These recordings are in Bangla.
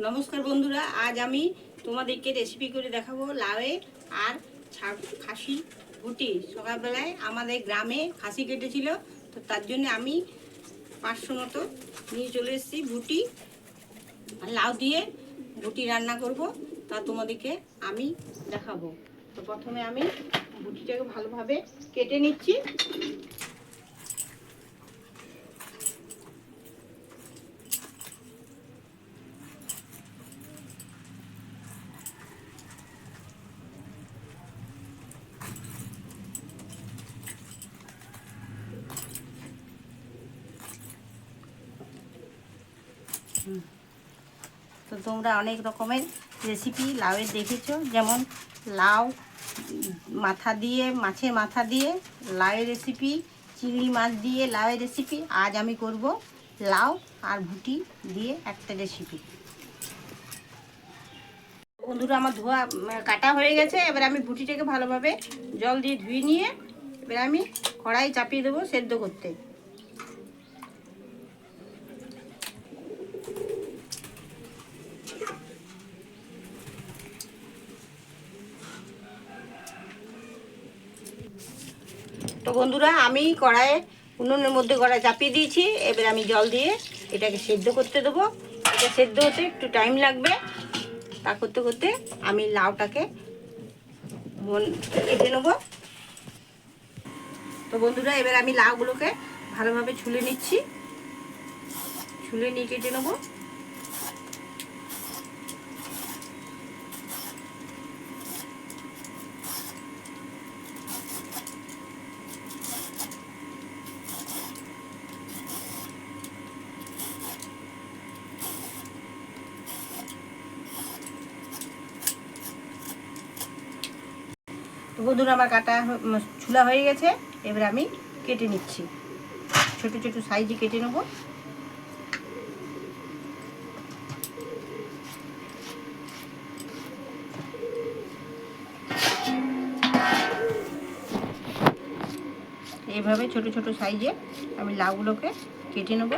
নমস্কার বন্ধুরা, আজ আমি তোমাদেরকে রেসিপি করে দেখাবো লাউয়ে আর খাসি বুটি। সকালবেলায় আমাদের গ্রামে খাসি কেটেছিল, তো তার জন্য আমি 500 মতো নিয়ে চলে এসেছি বুটি। লাউ দিয়ে বুটি রান্না করব, তা তোমাদেরকে আমি দেখাবো। তো প্রথমে আমি বুটিটাকে ভালোভাবে কেটে নিচ্ছি। তো তোমরা অনেক রকমের রেসিপি লাউয়ের দেখেছো, যেমন লাউ মাথা দিয়ে, মাছের মাথা দিয়ে লাউয়ের রেসিপি, চিংড়ি মাছ দিয়ে লাউয়ের রেসিপি। আজ আমি করব লাউ আর ভুটি দিয়ে একটা রেসিপি। বন্ধুরা, আমার ধোয়া কাটা হয়ে গেছে। এবার আমি ভুটিটাকে ভালোভাবে জল দিয়ে ধুয়ে নিয়ে এবার আমি কড়াই চাপিয়ে দেবো সেদ্ধ করতে। তো বন্ধুরা, আমি উনুনের মধ্যে কড়াই চাপিয়ে দিয়েছি। এবার আমি জল দিয়ে এটাকে সেদ্ধ করতে দেবো। এটা সেদ্ধ হতে একটু টাইম লাগবে। তা করতে করতে আমি লাউটাকে কেটে নেবো। তো বন্ধুরা, এবার আমি লাউগুলোকে ভালোভাবে ছুলে নিচ্ছি। ছুলে নিয়ে কেটে নেবো। তো বন্ধুরা, আমার ছুলা হয়ে গেছে। এবার আমি কেটে নিচ্ছি, ছোট ছোট সাইজে কেটে নেব। এইভাবে ছোট ছোট সাইজে আমি লাউগুলোকে কেটে নেব।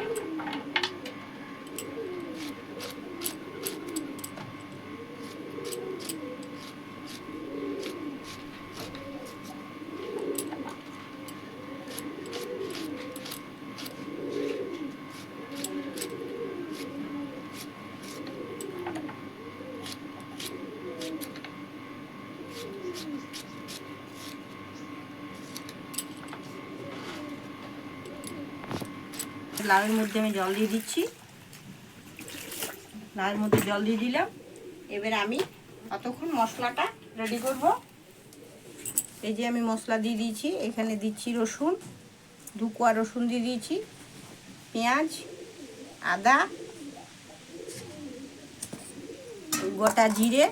লাউয়ের মধ্যে আমি জল দিয়ে দিচ্ছি। লাউয়ের মধ্যে জল দিয়ে দিলাম। এবার আমি ততক্ষণ মশলাটা রেডি করব। এই যে আমি মশলা দিয়ে দিয়েছি। এখানে দিচ্ছি রসুন, 2 কোয়া রসুন দিয়ে দিয়েছি, পেঁয়াজ, আদা, গোটা জিরে,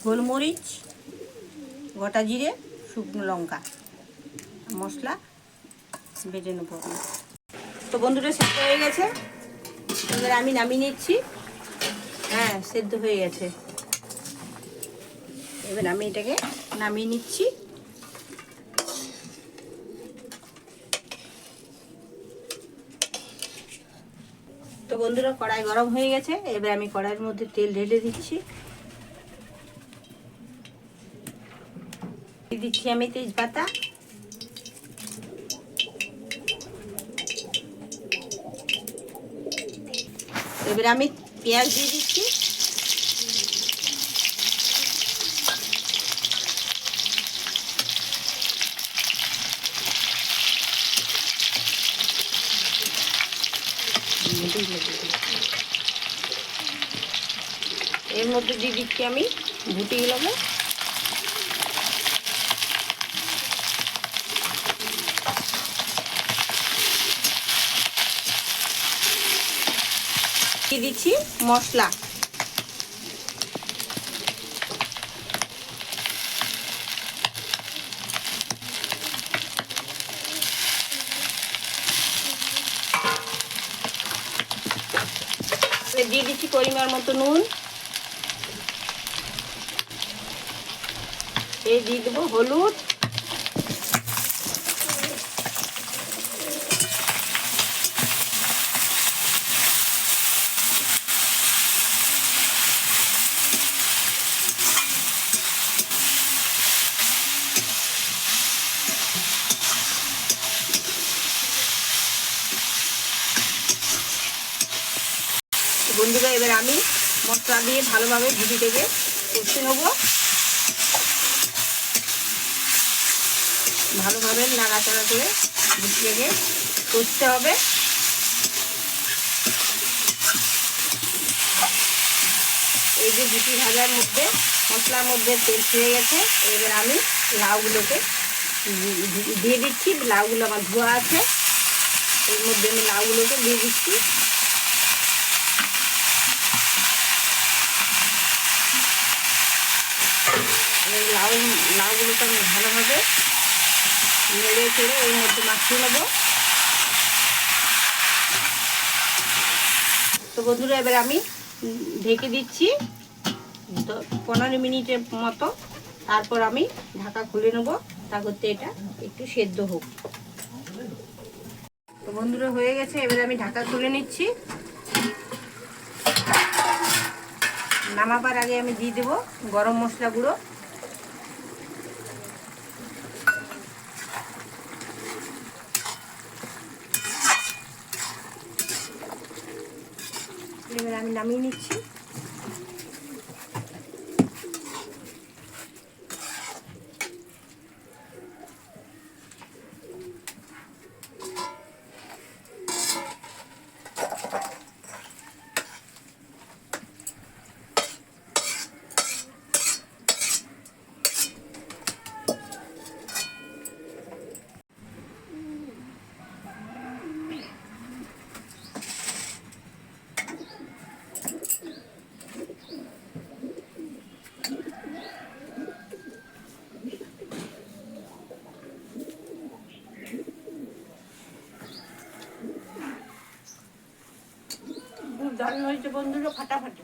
গোলমরিচ, গোটা জিরে, শুকনো লঙ্কা, মশলা বেটে নেব। তো বন্ধুরা, সেদ্ধ হয়ে গেছে। এবার আমি নামিয়ে নিচ্ছি। হ্যাঁ, সেদ্ধ হয়ে গেছে। এবার আমি এটাকে নামিয়ে নিচ্ছি। তো বন্ধুরা, কড়াই গরম হয়ে গেছে। এবার আমি কড়াইয়ের মধ্যে তেল ঢেলে দিচ্ছি। দিচ্ছি আমি তেজপাতা, এবার আমি পেঁয়াজ দিয়ে দিচ্ছি। এর মধ্যে দিয়ে দিচ্ছি আমি ভুটিগুলোকে। দিয়ে দিচ্ছি মশলা। দিয়ে দিচ্ছি পরিমাণ মতো নুন। এই দিয়ে দেবো হলুদ, বন্ধুরা এবার আমি মশলা দিয়ে ভালোভাবে ভুটিটাকে কষে নেব। ভালোভাবে নাড়াচাড়া করে ভুটিটাকে কষতে হবে। এই যে ভুটি ভাজার মধ্যে মশলার মধ্যে তেল ছেড়ে গেছে, এবার আমি লাউগুলোকে দিয়ে দিচ্ছি। লাউগুলো আমার ধোয়া আছে, এর মধ্যে আমি লাউগুলোকে দিয়ে দিচ্ছি। লাউগুলোকে আমি ভালোভাবে নেড়ে চেড়ে এর মধ্যে মাখিয়ে নেবো। তো বন্ধুরা এবার আমি ঢেকে দিচ্ছি 15 মিনিটের মতো, তারপর আমি ঢাকা খুলে নেব, তা করতে এটা একটু সেদ্ধ হোক। তো বন্ধুরা হয়ে গেছে, এবার আমি ঢাকা খুলে নিচ্ছি। নামাবার আগে আমি দিয়ে দেবো গরম মশলা গুঁড়ো। এবার আমি নামিয়ে নিচ্ছি। দারুণ হয়েছে বন্ধুরা, ফাটাফাটি।